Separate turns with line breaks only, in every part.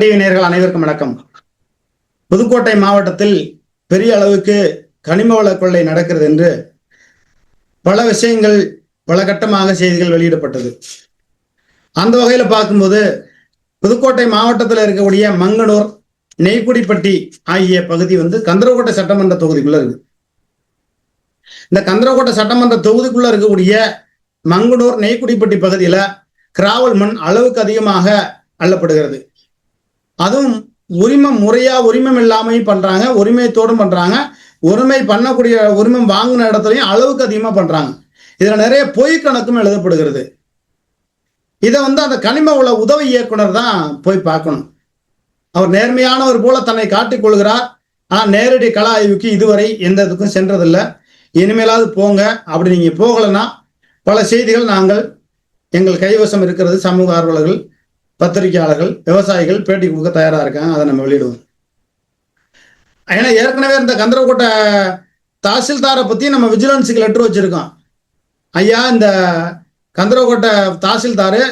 TV நேயர்கள் அனைவருக்கும் வணக்கம். புதுக்கோட்டை மாவட்டத்தில் பெரிய அளவுக்கு கனிம வள கொள்ளை நடக்கிறது என்று பல விஷயங்கள் பல கட்டமாக செய்திகள் வெளியிடப்பட்டது. அந்த வகையில் பார்க்கும்போது புதுக்கோட்டை மாவட்டத்தில் இருக்கக்கூடிய மங்கனூர், நெய்க்குடிப்பட்டி ஆகிய பகுதி கந்தரகோட்டை சட்டமன்ற தொகுதிக்குள்ள இருக்கு. இந்த கந்தரகோட்டை சட்டமன்ற தொகுதிக்குள்ள இருக்கக்கூடிய மங்கனூர், நெய்க்குடிப்பட்டி பகுதியில கிராவல் மண் அளவுக்கு அதிகமாக அள்ளப்படுகிறது. அதுவும் உரிமம் இல்லாமையும் பண்றாங்க, உரிமையத்தோடும் பண்றாங்க. உரிமை பண்ணக்கூடிய உரிமம் வாங்கின இடத்துலையும் அளவுக்கு அதிகமா பண்றாங்க. இதுல நிறைய பொய் கணக்கும் எழுதப்படுகிறது. இதை அந்த கனிம வள உதவி இயக்குனர் தான் போய் பார்க்கணும். அவர் நேர்மையானவர் போல தன்னை காட்டிக் கொள்கிறார். ஆனா நேரடி கள ஆய்வுக்கு இதுவரை எந்த இதுக்கும் சென்றதில்லை. இனிமேலாவது போங்க. அப்படி நீங்க போகலைன்னா பல செய்திகள் நாங்கள் எங்கள் கைவசம் இருக்கிறது. சமூக ஆர்வலர்கள், பத்திரிகையாளர்கள், விவசாயிகள் பேட்டி கொடுக்க தயாரா இருக்காங்க. அதை நம்ம வெளியிடுவோம். ஏன்னா ஏற்கனவே இந்த கந்தரகோட்டை தாசில்தாரை பத்தி நம்ம விஜிலன்ஸுக்கு லெட்டர் வச்சிருக்கோம். ஐயா, இந்த கந்தரகோட்டை தாசில்தாரு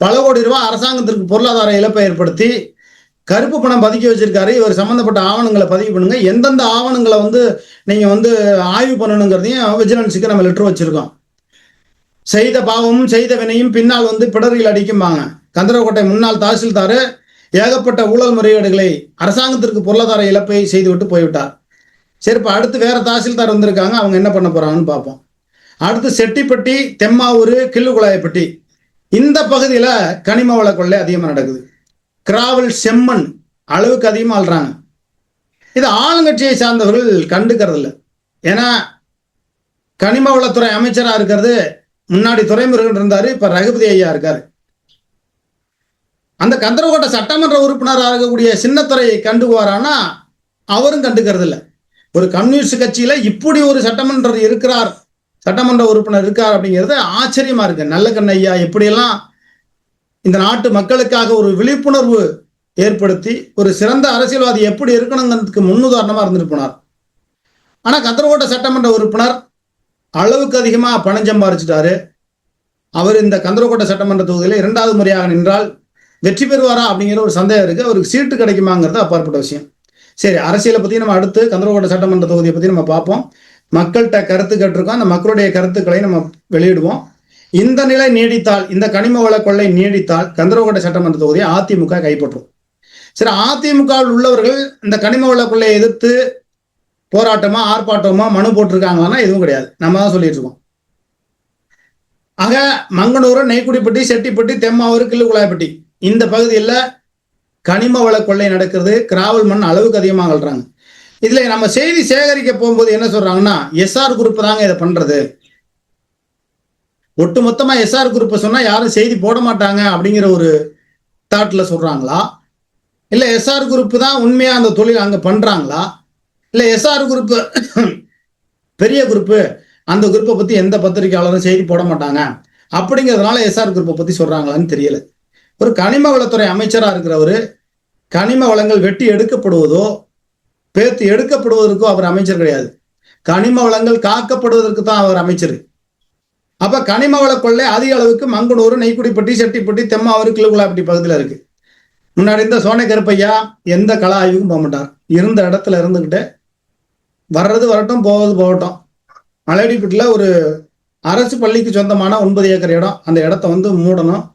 பல கோடி ரூபாய் அரசாங்கத்திற்கு பொருளாதார இழப்பை ஏற்படுத்தி கருப்பு பணம் பதுக்கி வச்சிருக்காரு. இவர் சம்பந்தப்பட்ட ஆவணங்களை பதிவு பண்ணுங்க, எந்தெந்த ஆவணங்களை நீங்க ஆய்வு பண்ணணுங்கிறதையும் விஜிலன்ஸுக்கு நம்ம லெட்டர் வச்சிருக்கோம். செய்த பாவமும் செய்த வினையும் பின்னால் பிடரில் அடிக்கும்பாங்க. கந்தரகோட்டை முன்னாள் தாசில்தாரு ஏகப்பட்ட ஊழல் முறைகேடுகளை, அரசாங்கத்திற்கு பொருளாதார இழப்பை செய்துவிட்டு போய்விட்டார். சரி, இப்ப அடுத்து வேற தாசில்தார் வந்திருக்காங்க. அவங்க என்ன பண்ண போறாங்கன்னு பார்ப்போம். அடுத்து செட்டிப்பட்டி, தெம்மாவூர், கிள்ளுக்குழாயப்பட்டி இந்த பகுதியில கனிம வள கொள்ளை அதிகமா நடக்குது. கிராவல் செம்மண் அளவுக்கு அதிகமா ஆள்றாங்க. இது ஆளுங்கட்சியை சார்ந்தவர்கள் கண்டுக்கிறது இல்லை. ஏன்னா கனிம வளத்துறை அமைச்சரா இருக்கிறது முன்னாடி துரைமுருகன் இருந்தாரு, இப்ப ரகுபதி ஐயா இருக்காரு. அந்த கந்தரகோட்டை சட்டமன்ற உறுப்பினராக இருக்கக்கூடிய சின்னத்துறையை கண்டுக்குவாரானா அவரும் கண்டுக்கிறது இல்லை. ஒரு கம்யூனிஸ்ட் கட்சியில இப்படி ஒரு சட்டமன்ற உறுப்பினர் இருக்கார் அப்படிங்கிறது ஆச்சரியமா இருக்கு. நல்ல கண்ணையா எப்படியெல்லாம் இந்த நாட்டு மக்களுக்காக ஒரு விழிப்புணர்வு ஏற்படுத்தி ஒரு சிறந்த அரசியல்வாதி எப்படி இருக்கணுங்கிறதுக்கு முன்னுதாரணமா இருந்துட்டு போனார். ஆனா கந்தரகோட்டை சட்டமன்ற உறுப்பினர் அளவுக்கு அதிகமா பணம் சம்பாரிச்சிட்டாரு. அவர் இந்த கந்தரகோட்டை சட்டமன்ற தொகுதியில 2வது முறையாக நின்றால் வெற்றி பெறுவாரா அப்படிங்கிற ஒரு சந்தேகம் இருக்கு. அவருக்கு சீட்டு கிடைக்குமாங்கிறது அப்பாற்பட்ட விஷயம். சரி, அரசியலை பத்தி நம்ம அடுத்து கந்தரகோட்டை சட்டமன்ற தொகுதியை பத்தி நம்ம பார்ப்போம். மக்கள்கிட்ட கருத்து கேட்டிருக்கோம். அந்த மக்களுடைய கருத்துக்களை நம்ம வெளியிடுவோம். இந்த நிலை நீடித்தால், இந்த கனிம வள கொள்ளை நீடித்தால் கந்தரகோட்டை சட்டமன்ற தொகுதியை அதிமுக கைப்பற்றும். சரி, அதிமுகவில் உள்ளவர்கள் இந்த கனிம வள கொள்ளையை எதிர்த்து போராட்டமா, ஆர்ப்பாட்டமா, மனு போட்டிருக்காங்கன்னா எதுவும் கிடையாது. நம்ம தான் சொல்லிட்டு இருக்கோம். ஆக மங்கனூர், நெய்க்குடிப்பட்டி, செட்டிப்பட்டி, தெம்மாவூர், கிள்ளுக்குழாயப்பட்டி இந்த பகுதியில் கனிம வள கொள்ளை நடக்கிறது. கிராவல் மண் அளவுக்கு அதிகமாக அள்ளுறாங்க. இதுல நம்ம செய்தி சேகரிக்க போகும்போது என்ன சொல்றாங்கன்னா, எஸ்ஆர் குரூப் தாங்க இதை பண்றது. ஒட்டுமொத்தமா எஸ்ஆர் குரூப் சொன்னா யாரும் செய்தி போட மாட்டாங்க அப்படிங்கிற ஒரு தாட்ல சொல்றாங்களா, இல்ல எஸ்ஆர் குரூப் தான் உண்மையா அந்த தொழில் அங்க பண்றாங்களா, இல்ல எஸ்ஆர் குரூப் பெரிய குரூப், அந்த குரூப்பை பத்தி எந்த பத்திரிகையாளரும் செய்தி போட மாட்டாங்க அப்படிங்கிறதுனால எஸ்ஆர் குரூப்பை பத்தி சொல்றாங்களான்னு தெரியல. ஒரு கனிம வளத்துறை அமைச்சரா இருக்கிறவரு கனிம வளங்கள் வெட்டி எடுக்கப்படுவதோ பேத்து எடுக்கப்படுவதற்கோ அவர் அமைச்சர் கிடையாது. கனிம வளங்கள் காக்கப்படுவதற்கு தான் அவர் அமைச்சர். அப்ப கனிம வள கொள்ளை அதிக அளவுக்கு மங்கனூர், நெய்க்குடிப்பட்டி, செட்டிப்பட்டி, தெம்மாவூர், கிள்ளுக்குழாயப்பட்டி பகுதியில் இருக்கு. முன்னாடி இந்த சோனை கருப்பையா எந்த கள ஆய்வுக்கும் போக மாட்டார். இருந்த இடத்துல இருந்துகிட்டு வர்றது வரட்டும், போவது போகட்டும். மலையடிப்பட்டில் ஒரு அரசு பள்ளிக்கு சொந்தமான 9 ஏக்கர் இடம். அந்த இடத்த மூடணும்,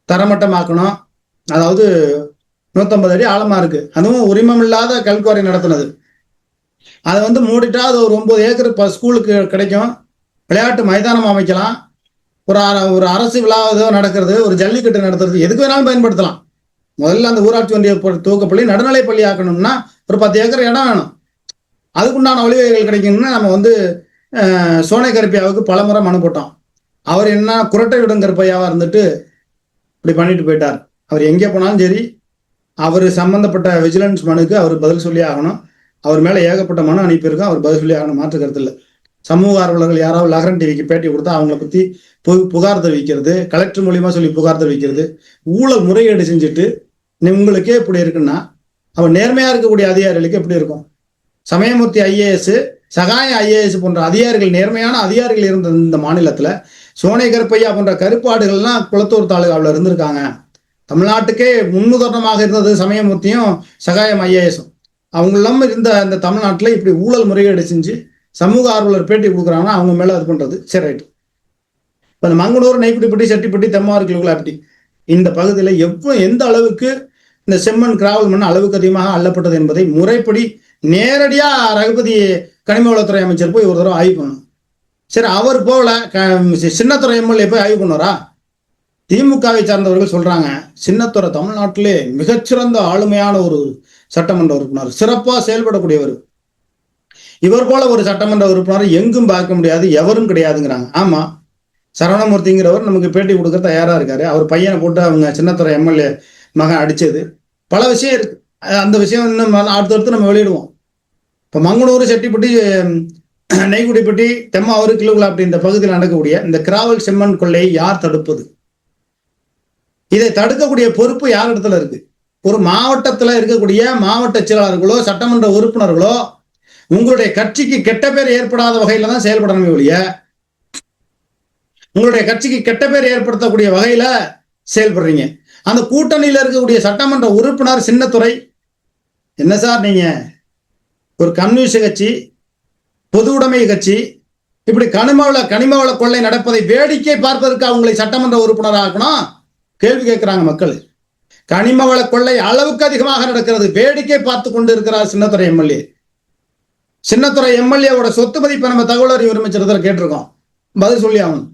தரமட்டமாக்கணும். அதாவது 150 அடி ஆழமா இருக்கு. அதுவும் உரிமம் இல்லாத கல்குவாரி நடத்துனது. அதை மூடிட்டா அது ஒரு 9 ஏக்கர் ஸ்கூலுக்கு கிடைக்கும். விளையாட்டு மைதானம் அமைக்கலாம். ஒரு அரசு விழா நடக்கிறது, ஒரு ஜல்லிக்கட்டு நடத்துறது, எதுக்கு வேணாலும் பயன்படுத்தலாம். முதல்ல அந்த ஊராட்சி ஒன்றிய துவக்கப்பள்ளி நடுநிலை பள்ளி ஆக்கணும்னா ஒரு 10 ஏக்கர் இடம் வேணும். அதுக்குண்டான வழிவகைகள் கிடைக்கணும்னா நம்ம சோனை கருப்பையாவுக்கு பலமுறை மனு போட்டோம். அவர் என்ன குரட்டை விடும் கருப்பையாவா இருந்துட்டு இப்படி பண்ணிட்டு போயிட்டார். அவர் எங்கே போனாலும் சரி, அவர் சம்பந்தப்பட்ட விஜிலன்ஸ் மனுக்கு அவர் பதில் சொல்லி ஆகணும். அவர் மேல ஏகப்பட்ட மனு அனுப்பியிருக்கோம், அவர் பதில் சொல்லி ஆகணும். மாற்று கருத்து இல்லை. சமூக ஆர்வலர்கள் யாராவது லகரன் டிவிக்கு பேட்டி கொடுத்தா அவங்கள பத்தி புகார் தெரிவிக்கிறது, கலெக்டர் மூலியமா சொல்லி புகார் தெரிவிக்கிறது, ஊழல் முறைகேடு செஞ்சுட்டு உங்களுக்கே இப்படி இருக்குன்னா அவன் நேர்மையா இருக்கக்கூடிய அதிகாரிகளுக்கு எப்படி இருக்கும்? சமயமூர்த்தி ஐஏஎஸ், சகாய ஐஏஎஸ் போன்ற அதிகாரிகள், நேர்மையான அதிகாரிகள் இருந்த இந்த மாநிலத்துல சோனை கருப்பையா போன்ற கருப்பாடுகள்லாம் குளத்தூர் தாலுகாவில் இருந்திருக்காங்க. தமிழ்நாட்டுக்கே முன்னுதாரணமாக இருந்தது சமயமூர்த்தியும் சகாயம் ஐஏஎஸும். அவங்களும் இருந்த அந்த தமிழ்நாட்டில் இப்படி ஊழல் முறைகேடு செஞ்சு சமூக ஆர்வலர் பேட்டி கொடுக்குறாங்கன்னா அவங்க மேலே அது பண்ணுறது சரி ரைட்டு. இப்போ இந்த மங்கனூர், நெய்க்குடிப்பட்டி, செட்டிப்பட்டி, தெம்மாறு, கிலுகுலாப்பட்டி இந்த பகுதியில் எந்த அளவுக்கு இந்த செம்மண் கிராவல் மண் அளவுக்கு அதிகமாக அள்ளப்பட்டது என்பதை முறைப்படி நேரடியாக ரகுபதி கனிம வளத்துறை அமைச்சர் போய் ஒரு தடவை ஆய்வு பண்ணணும். சரி, அவர் போகல, சின்னத்துறை எம்எல்ஏ போய் ஆய்வு பண்ணுவாரா? திமுகவை சார்ந்தவர்கள் சொல்றாங்க, சின்னத்துறை தமிழ்நாட்டிலே மிகச்சிறந்த ஆளுமையான ஒரு சட்டமன்ற உறுப்பினர், சிறப்பாக செயல்படக்கூடியவர், இவர் போல ஒரு சட்டமன்ற உறுப்பினர் எங்கும் பார்க்க முடியாது, எவரும் கிடையாதுங்கிறாங்க. ஆமா, சரவணமூர்த்திங்கிறவர் நமக்கு பேட்டி கொடுக்க தயாரா இருக்காரு. அவர் பையனை போட்டு அவங்க சின்னத்துறை எம்எல்ஏ மகன் அடிச்சது பல விஷயம் இருக்கு. அந்த விஷயம் இன்னும் அடுத்தடுத்து நம்ம வெளியிடுவோம். இப்போ மங்கனூர், செட்டிப்பட்டி, நெய்க்குடிப்பட்டி, தெம்மாவூர், கிலுகுலாப்பட்டி இந்த பகுதியில் நடக்கக்கூடிய இந்த கிராவல் செம்மண் கொள்ளையை யார் தடுப்பது? இதை தடுக்கக்கூடிய பொறுப்பு யார் இடத்துல இருக்கு? ஒரு மாவட்டத்தில் இருக்கக்கூடிய மாவட்ட செயலாளர்களோ சட்டமன்ற உறுப்பினர்களோ உங்களுடைய கட்சிக்கு கெட்ட பேர் ஏற்படாத வகையில தான் செயல்படணுமே ஒழிய, உங்களுடைய கட்சிக்கு கெட்ட பேர் ஏற்படுத்தக்கூடிய வகையில செயல்படுறீங்க. அந்த கூட்டணியில் இருக்கக்கூடிய சட்டமன்ற உறுப்பினர் சின்னத்துறை, என்ன சார் நீங்க ஒரு கம்யூனிஸ்ட் கட்சி, பொது உடைமை கட்சி, இப்படி கனிமவள கொள்ளை நடப்பதை வேடிக்கை பார்ப்பதற்கு அவங்களை சட்டமன்ற உறுப்பினர் ஆக்கணும்? கேள்வி கேட்கிறாங்க மக்கள். கனிமவள கொள்ளை அளவுக்கு அதிகமாக நடக்கிறது, வேடிக்கை பார்த்து கொண்டு இருக்கிறார் சின்னத்துறை எம்எல்ஏ. சின்னத்துறை எம்எல்ஏவோட சொத்து மதிப்பை நம்ம தகவல் அறிவு உரிமைச்சட்டத்தில் கேட்டிருக்கோம், பதில் சொல்லி ஆகணும்.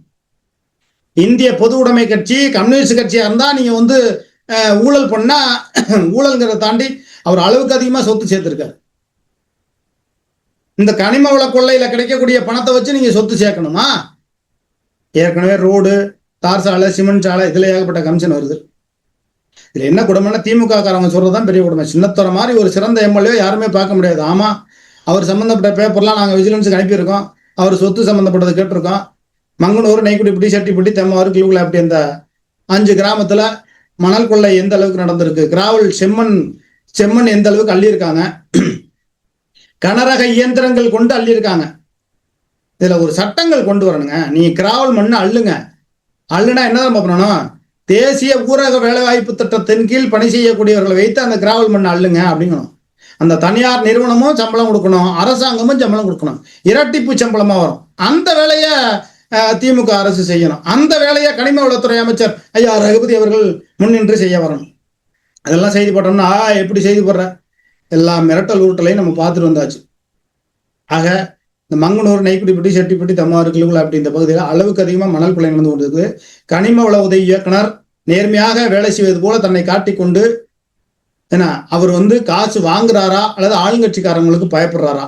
இந்திய பொது உடைமை கட்சி, கம்யூனிஸ்ட் கட்சியா இருந்தா நீங்க ஊழல் பண்ணா, ஊழல்ங்கிறத தாண்டி அவர் அளவுக்கு அதிகமா சொத்து சேர்த்திருக்காரு. இந்த கனிம வள கொள்ளையில கிடைக்கக்கூடிய பணத்தை வச்சு நீங்க சொத்து சேர்க்கணுமா? ஏற்கனவே ரோடு, தார் சாலை, சிமெண்ட் சாலை, இதுல ஏகப்பட்ட கமிஷன் வருது. இதுல என்ன கொடுமைன்னா, திமுக காரங்க சொல்றதுதான் பெரிய கொடுமை. சின்னத்துறை மாதிரி ஒரு சிறந்த எம்எல்ஏ யாருமே பார்க்க முடியாது. ஆமா, அவர் சம்பந்தப்பட்ட பேப்பர்லாம் நாங்கள் விஜிலன்ஸுக்கு அனுப்பியிருக்கோம், அவர் சொத்து சம்பந்தப்பட்டது கேட்டிருக்கோம். மங்கனூர், நெய்க்குடிப்பட்டி, செட்டிப்பட்டி, தெம்மாவூர், கிலுகுலாப்பட்டி இந்த 5 கிராமத்துல மணல் கொள்ளை எந்த அளவுக்கு நடந்திருக்கு, கிராவல் செம்மண் எந்த அளவுக்கு அள்ளியிருக்காங்க, கனரக இயந்திரங்கள் கொண்டு அள்ளியிருக்காங்க. இதுல ஒரு சட்டங்கள் கொண்டு வரணுங்க. நீங்க கிராவல் மண்ணு அள்ளுனா என்னதான் பண்ணணும்? தேசிய ஊரக வேலைவாய்ப்பு திட்டத்தின் கீழ் பணி செய்யக்கூடியவர்களை வைத்து அந்த கிராவல் மண்ணு அள்ளுங்க அப்படிங்கணும். அந்த தனியார் நிறுவனமும் சம்பளம் கொடுக்கணும், அரசாங்கமும் சம்பளம் கொடுக்கணும், இரட்டிப்பு சம்பளமா வரும். அந்த வேலையை திமுக அரசு செய்யணும். அந்த வேலையை கனிம வளத்துறை அமைச்சர் ஐயா ரகுபதி அவர்கள் முன்னின்று செய்ய வரணும். அதெல்லாம் செய்தி போட்டோம்னா எப்படி செய்தி போடுற எல்லா மிரட்டல் உருட்டலையும் நம்ம பார்த்துட்டு வந்தாச்சு. ஆக இந்த மங்கனூர், நெய்க்குடிப்பட்டி, செட்டிப்பட்டி, தெம்மாவூர், கிலுகுலாப்பட்டி இந்த பகுதியில் அளவுக்கு அதிகமாக மணல் கொள்ளை நடந்து கொண்டிருக்கு. கனிம வள உதவி இயக்குனர் நேர்மையாக வேலை செய்வது போல தன்னை காட்டிக்கொண்டு ஏன்னா அவர் காசு வாங்குறாரா அல்லது ஆளுங்கட்சிக்காரங்களுக்கு பயப்படுறாரா?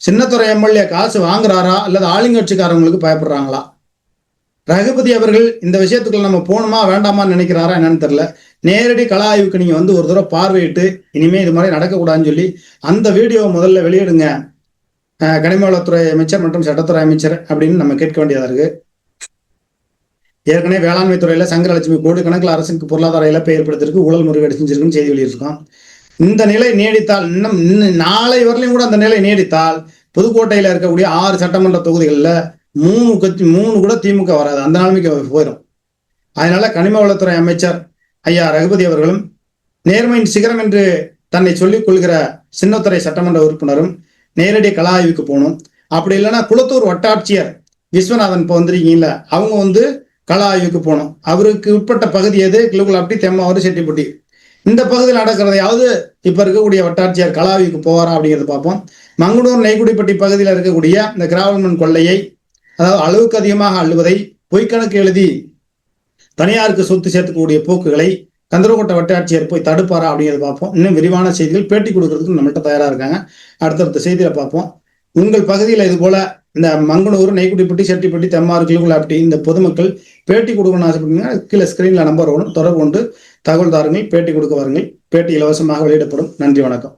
சின்னத்துறை எம்எல்ஏ காசு வாங்குறாரா அல்லது ஆளுங்கட்சிக்காரங்களுக்கு பயப்படுறாங்களா? ரகுபதி அவர்கள் இந்த விஷயத்துக்குள்ள நம்ம போகணுமா வேண்டாமான்னு நினைக்கிறாரா என்னன்னு தெரியல. நேரடி கள ஆய்வுக்கு நீங்க ஒரு தடவை பார்வையிட்டு இனிமே இது மாதிரி நடக்கக்கூடாதுன்னு சொல்லி அந்த வீடியோவை முதல்ல வெளியிடுங்க, கனிம வளத்துறை அமைச்சர் மற்றும் சட்டத்துறை அமைச்சர் அப்படின்னு நம்ம கேட்க வேண்டியதா இருக்கு. ஏற்கனவே வேளாண்மை துறையில சங்கரலட்சுமி கோடிக்கணக்கில் அரசுக்கு பொருளாதார இழப்பை ஏற்படுத்திருக்கு, ஊழல் முறைகேடு செஞ்சிருக்குன்னு செய்தி வெளியிட்டிருக்கோம். இந்த நிலை நீடித்தால், இன்னும் நாளை வரலையும் கூட அந்த நிலை நீடித்தால் புதுக்கோட்டையில இருக்கக்கூடிய 6 சட்டமன்ற தொகுதிகளில் 3 கூட திமுக வராது, அந்த நிலைமைக்கு போயிடும். அதனால கனிம வளத்துறை அமைச்சர் ஐயா ரகுபதி அவர்களும் நேர்மையின் சிகரம் என்று தன்னை சொல்லிக் கொள்கிற சின்னத்துறை சட்டமன்ற உறுப்பினரும் நேரடி கள ஆய்வுக்கு போகணும். அப்படி இல்லைன்னா குளத்தூர் வட்டாட்சியர் விஸ்வநாதன் இப்போ வந்துருக்கீங்கள, அவங்க கள ஆய்வுக்கு போகணும். அவருக்கு உட்பட்ட பகுதி எது? கிலுகுலாப்பட்டி, தெம்மாவூர், செட்டிப்பட்டி இந்த பகுதியில் நடக்கிறதையாவது இப்ப இருக்கக்கூடிய வட்டாட்சியர் கள ஆய்வுக்கு போவாரா அப்படிங்கிறத பார்ப்போம். மங்கனூர், நெய்க்குடிப்பட்டி பகுதியில் இருக்கக்கூடிய இந்த கிராவல் மண் கொள்ளையை, அதாவது அளவுக்கு அதிகமாக அள்ளுவதை, பொய்க்கணக்கு எழுதி தனியாருக்கு சொத்து சேர்த்துக்கூடிய போக்குகளை கந்தரகோட்டை வட்டாட்சியர் போய் தடுப்பாரா அப்படிங்கிறத பார்ப்போம். இன்னும் விரிவான செய்திகள் பேட்டி கொடுக்கறதுக்கு நம்மள்கிட்ட தயாரா இருக்காங்க. அடுத்தடுத்த செய்தியில பார்ப்போம். உங்கள் பகுதியில் இது போல இந்த மங்கனூர், நெய்க்குடிப்பட்டி, செட்டிப்பட்டி, தெம்மாவூர், கிலுகுலாப்பட்டி இந்த பொதுமக்கள் பேட்டி கொடுக்கணும்னு ஆசைப்பட்டீங்கன்னா கீழே ஸ்கிரீன்ல நம்பர் வரும், தொடர்பு கொண்டு தகவல் தாருங்கள், பேட்டி கொடுக்க வாருங்கள். பேட்டி இலவசமாக வெளியிடப்படும். நன்றி, வணக்கம்.